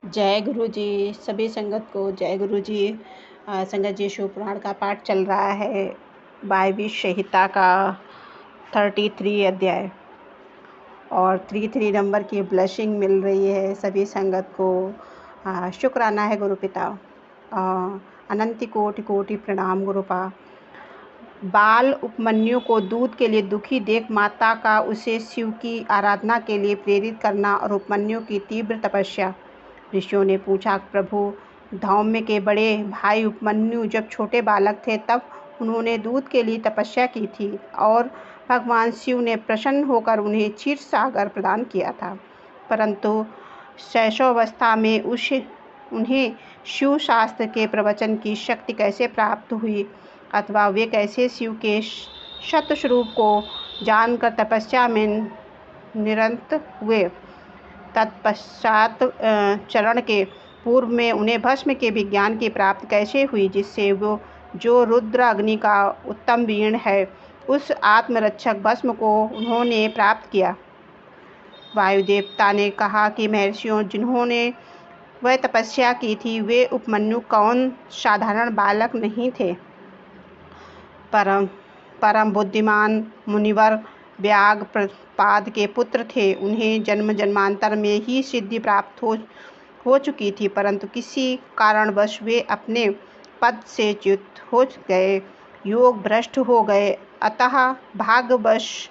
जय गुरु जी। सभी संगत को जय गुरु जी। संगत जी, शिव पुराण का पाठ चल रहा है। वायव्य संहिता का 33 अध्याय और 33 नंबर की ब्लेसिंग मिल रही है सभी संगत को। शुक्राना है गुरु पिता। अनंत कोटि कोटि प्रणाम गुरुपा। बाल उपमन्यु को दूध के लिए दुखी देख माता का उसे शिव की आराधना के लिए प्रेरित करना और उपमन्यु की तीव्र तपस्या। ऋषियों ने पूछा, प्रभु, धौम्य के बड़े भाई उपमन्यु जब छोटे बालक थे तब उन्होंने दूध के लिए तपस्या की थी और भगवान शिव ने प्रसन्न होकर उन्हें क्षीर सागर प्रदान किया था, परंतु शैशवावस्था में उन्हें शिव शास्त्र के प्रवचन की शक्ति कैसे प्राप्त हुई अथवा वे कैसे शिव के शतस्वरूप को जानकर तपस्या में निरत हुए। तत्पश्चात चरण के पूर्व में उन्हें भस्म के विज्ञान की प्राप्ति कैसे हुई, जिससे वो जो रुद्र अग्नि का उत्तम वीण है उस आत्मरक्षक भस्म को उन्होंने प्राप्त किया। वायु देवता ने कहा कि महर्षियों, जिन्होंने वह तपस्या की थी वे उपमन्यु कौन साधारण बालक नहीं थे। परम बुद्धिमान मुनिवर व्याघ्रपाद के पुत्र थे। उन्हें जन्म जन्मांतर में ही सिद्धि प्राप्त हो चुकी थी, परंतु किसी कारणवश वे अपने पद से च्युत हो गए, योग भ्रष्ट हो गए। अतः भाग्यवश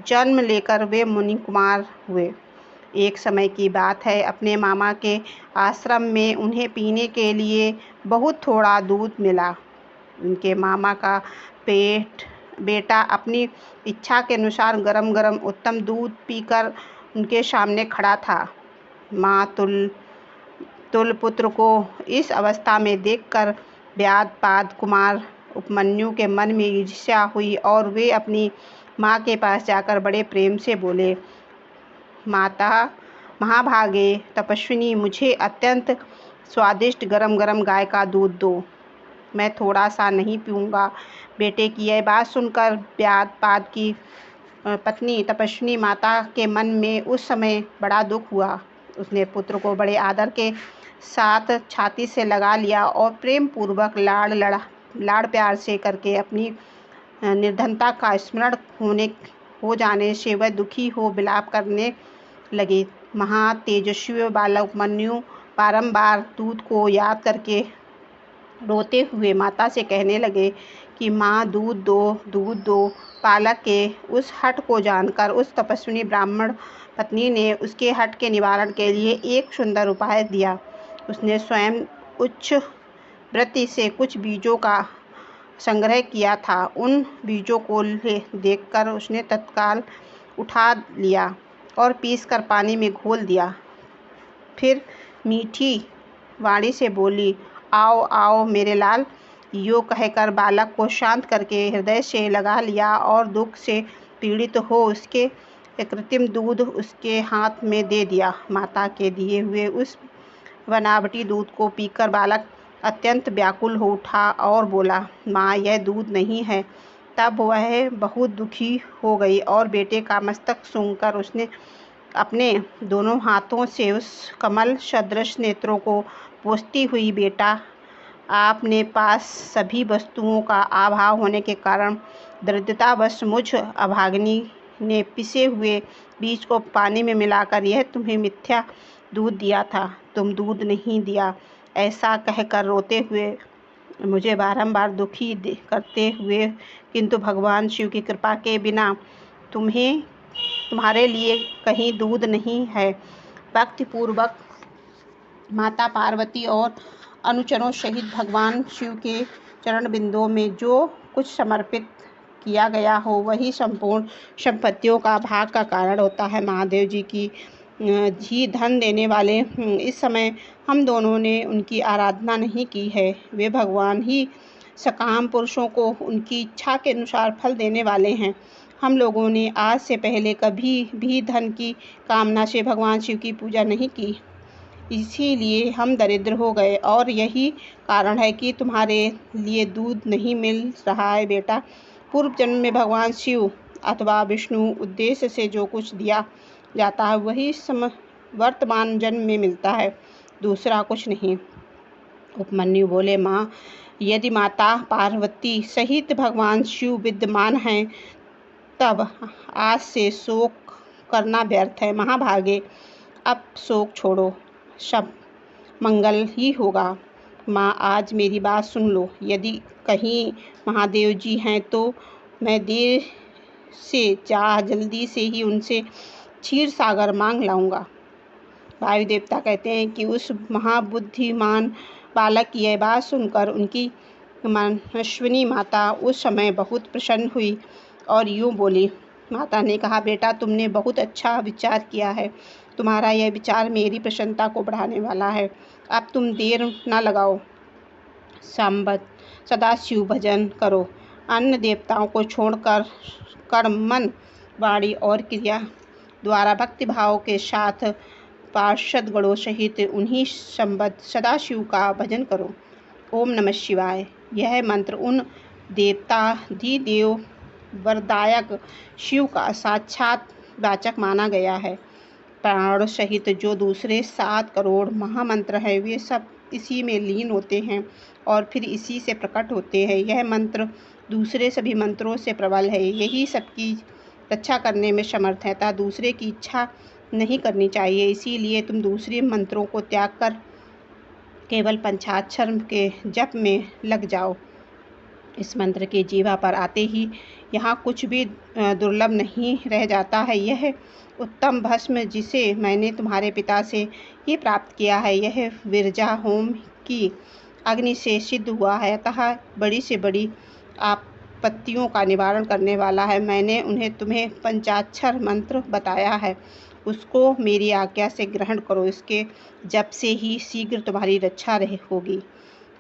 जन्म लेकर वे मुनि कुमार हुए। एक समय की बात है, अपने मामा के आश्रम में उन्हें पीने के लिए बहुत थोड़ा दूध मिला। उनके मामा का बेटा अपनी इच्छा के अनुसार गरम गरम उत्तम दूध पीकर उनके सामने खड़ा था। माँ तुल पुत्र को इस अवस्था में देखकर व्याघ्रपाद कुमार उपमन्यु के मन में ईर्ष्या हुई और वे अपनी माँ के पास जाकर बड़े प्रेम से बोले, माता महाभागे तपस्विनी, मुझे अत्यंत स्वादिष्ट गरम गरम गाय का दूध दो, मैं थोड़ा सा नहीं पीऊँगा। बेटे की यह बात सुनकर व्याघ्रपाद की पत्नी तपस्विनी माता के मन में उस समय बड़ा दुख हुआ। उसने पुत्र को बड़े आदर के साथ छाती से लगा लिया और प्रेम पूर्वक लाड़ प्यार से करके अपनी निर्धनता का स्मरण हो जाने से वह दुखी हो विलाप करने लगे। महातेजस्वी बालक उपमन्यु बारंबार दूध को याद करके रोते हुए माता से कहने लगे कि माँ, दूध दो। बालक के उस हठ को जानकर उस तपस्विनी ब्राह्मण पत्नी ने उसके हठ के निवारण के लिए एक सुंदर उपाय दिया। उसने स्वयं उच्च वृत्ति से कुछ बीजों का संग्रह किया था। उन बीजों को देखकर उसने तत्काल उठा लिया और पीसकर पानी में घोल दिया। फिर मीठी वाणी से बोली, आओ आओ मेरे लाल। यो कहकर बालक को शांत करके हृदय से लगा लिया और दुख से पीड़ित हो उसके कृत्रिम दूध उसके हाथ में दे दिया। माता के दिए हुए उस बनावटी दूध को पीकर बालक अत्यंत व्याकुल हो उठा और बोला, माँ, यह दूध नहीं है। तब वह बहुत दुखी हो गई और बेटे का मस्तक सूंघकर उसने अपने दोनों हाथों से उस कमल सदृश नेत्रों को पोंछती हुई, बेटा, आपने पास सभी वस्तुओं का अभाव होने के कारण दरिद्रतावश मुझ अभागिनी ने पिसे हुए बीज को पानी में मिलाकर यह तुम्हें मिथ्या दूध दिया था, तुम दूध नहीं दिया। ऐसा कहकर रोते हुए मुझे बारंबार दुखी करते हुए, किंतु भगवान शिव की कृपा के बिना तुम्हारे लिए कहीं दूध नहीं है। भक्तिपूर्वक माता पार्वती और अनुचरों सहित भगवान शिव के चरण बिंदुओं में जो कुछ समर्पित किया गया हो वही संपूर्ण संपत्तियों का भाग का कारण होता है। महादेव जी की ही धन देने वाले इस समय हम दोनों ने उनकी आराधना नहीं की है। वे भगवान ही सकाम पुरुषों को उनकी इच्छा के अनुसार फल देने वाले हैं। हम लोगों ने आज से पहले कभी भी धन की कामना से भगवान शिव की पूजा नहीं की, इसीलिए हम दरिद्र हो गए और यही कारण है कि तुम्हारे लिए दूध नहीं मिल रहा है। बेटा, पूर्व जन्म में भगवान शिव अथवा विष्णु उद्देश्य से जो कुछ दिया जाता है वही वर्तमान जन्म में मिलता है। दूसरा कुछ नहीं। उपमन्यु बोले, माँ, यदि माता पार्वती सहित भगवान शिव विद्यमान हैं तब आज से शोक करना व्यर्थ है। महाभागे, अब शोक छोड़ो, सब मंगल ही होगा। माँ, आज मेरी बात सुन लो। यदि कहीं महादेव जी हैं तो मैं देर से जल्दी से ही उनसे क्षीर सागर मांग लाऊंगा। वायु देवता कहते हैं कि उस महाबुद्धिमान बालक की यह बात सुनकर उनकी अश्विनी माता उस समय बहुत प्रसन्न हुई और यूँ बोली। माता ने कहा, बेटा, तुमने बहुत अच्छा विचार किया है। तुम्हारा यह विचार मेरी प्रसन्नता को बढ़ाने वाला है। अब तुम देर न लगाओ, सदा शिव भजन करो। अन्य देवताओं को छोड़कर कर्म, मन, वाणी और क्रिया द्वारा भक्तिभाव के साथ पार्षद गणों सहित उन्हीं संबद्ध सदाशिव का भजन करो। ओम नमः शिवाय। यह मंत्र उन देवताधिदेव वरदायक शिव का साक्षात वाचक माना गया है। प्राण सहित जो दूसरे 7 करोड़ महामंत्र हैं वे सब इसी में लीन होते हैं और फिर इसी से प्रकट होते हैं। यह मंत्र दूसरे सभी मंत्रों से प्रबल है। यही सबकी रक्षा करने में समर्थ है, अतः दूसरे की इच्छा नहीं करनी चाहिए। इसीलिए तुम दूसरे मंत्रों को त्याग कर केवल पंचाक्षर के जप में लग जाओ। इस मंत्र के जीवा पर आते ही यहाँ कुछ भी दुर्लभ नहीं रह जाता है। यह उत्तम भस्म जिसे मैंने तुम्हारे पिता से ही प्राप्त किया है, यह विरजा होम की अग्नि से सिद्ध हुआ है, अतः बड़ी से बड़ी आपत्तियों का निवारण करने वाला है। मैंने उन्हें तुम्हें पंचाक्षर मंत्र बताया है, उसको मेरी आज्ञा से ग्रहण करो। इसके जप से ही शीघ्र तुम्हारी रक्षा होगी।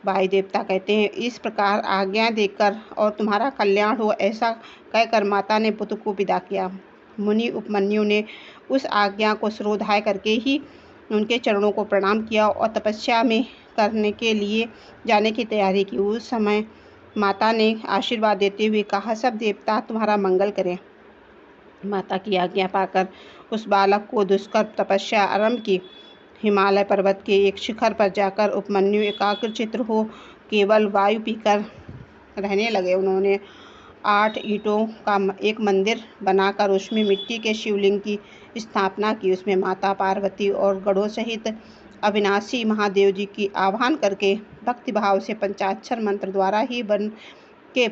वायु देवता कहते हैं, इस प्रकार आज्ञा देकर और तुम्हारा कल्याण हो, ऐसा कहकर माता ने पुत्र को विदा किया। मुनि उपमन्यु ने उस आज्ञा को शिरोधार्य करके ही उनके चरणों को प्रणाम किया और तपस्या में करने के लिए जाने की तैयारी की। उस समय माता ने आशीर्वाद देते हुए कहा, सब देवता तुम्हारा मंगल करें। माता की आज्ञा पाकर उस बालक को दुष्कर तपस्या आरंभ की। हिमालय पर्वत के एक शिखर पर जाकर उपमन्यु एकाग्रचित्त हो केवल वायु पीकर रहने लगे। उन्होंने 8 ईंटों का एक मंदिर बनाकर उसमें मिट्टी के शिवलिंग की स्थापना की। उसमें माता पार्वती और गणों सहित अविनाशी महादेव जी की आह्वान करके भक्तिभाव से पंचाक्षर मंत्र द्वारा ही बन के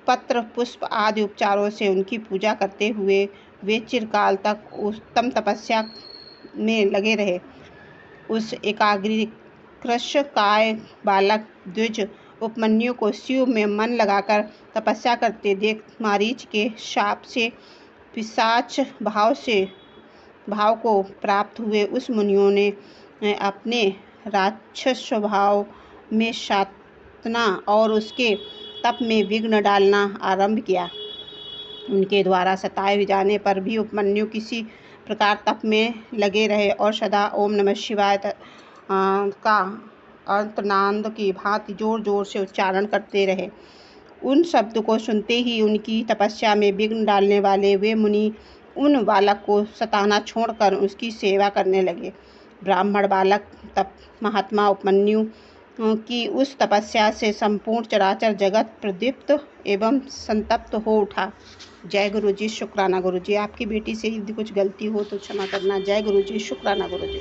पत्र, पुष्प आदि उपचारों से उनकी पूजा करते हुए वे चिरकाल तक उत्तम तपस्या में लगे रहे। उस एकाग्रकृश काय बालक द्विज उपमन्यु को शिव में मन लगाकर तपस्या करते देख मारीच के शाप से पिशाच भाव को प्राप्त हुए उस मुनियों ने अपने राक्षस स्वभाव में साधना और उसके तप में विघ्न डालना आरंभ किया। उनके द्वारा सताए जाने पर भी उपमन्यु किसी प्रकार तप में लगे रहे और सदा ओम नमः शिवाय का अर्तनाद की भांति जोर जोर से उच्चारण करते रहे। उन शब्द को सुनते ही उनकी तपस्या में विघ्न डालने वाले वे मुनि उन बालक को सताना छोड़कर उसकी सेवा करने लगे। ब्राह्मण बालक तप महात्मा उपमन्यु की उस तपस्या से संपूर्ण चराचर जगत प्रदीप्त एवं संतप्त हो उठा। जय गुरु जी। शुक्राना गुरु जी। आपकी बेटी से यदि कुछ गलती हो तो क्षमा करना। जय गुरु जी। शुक्राना गुरु जी।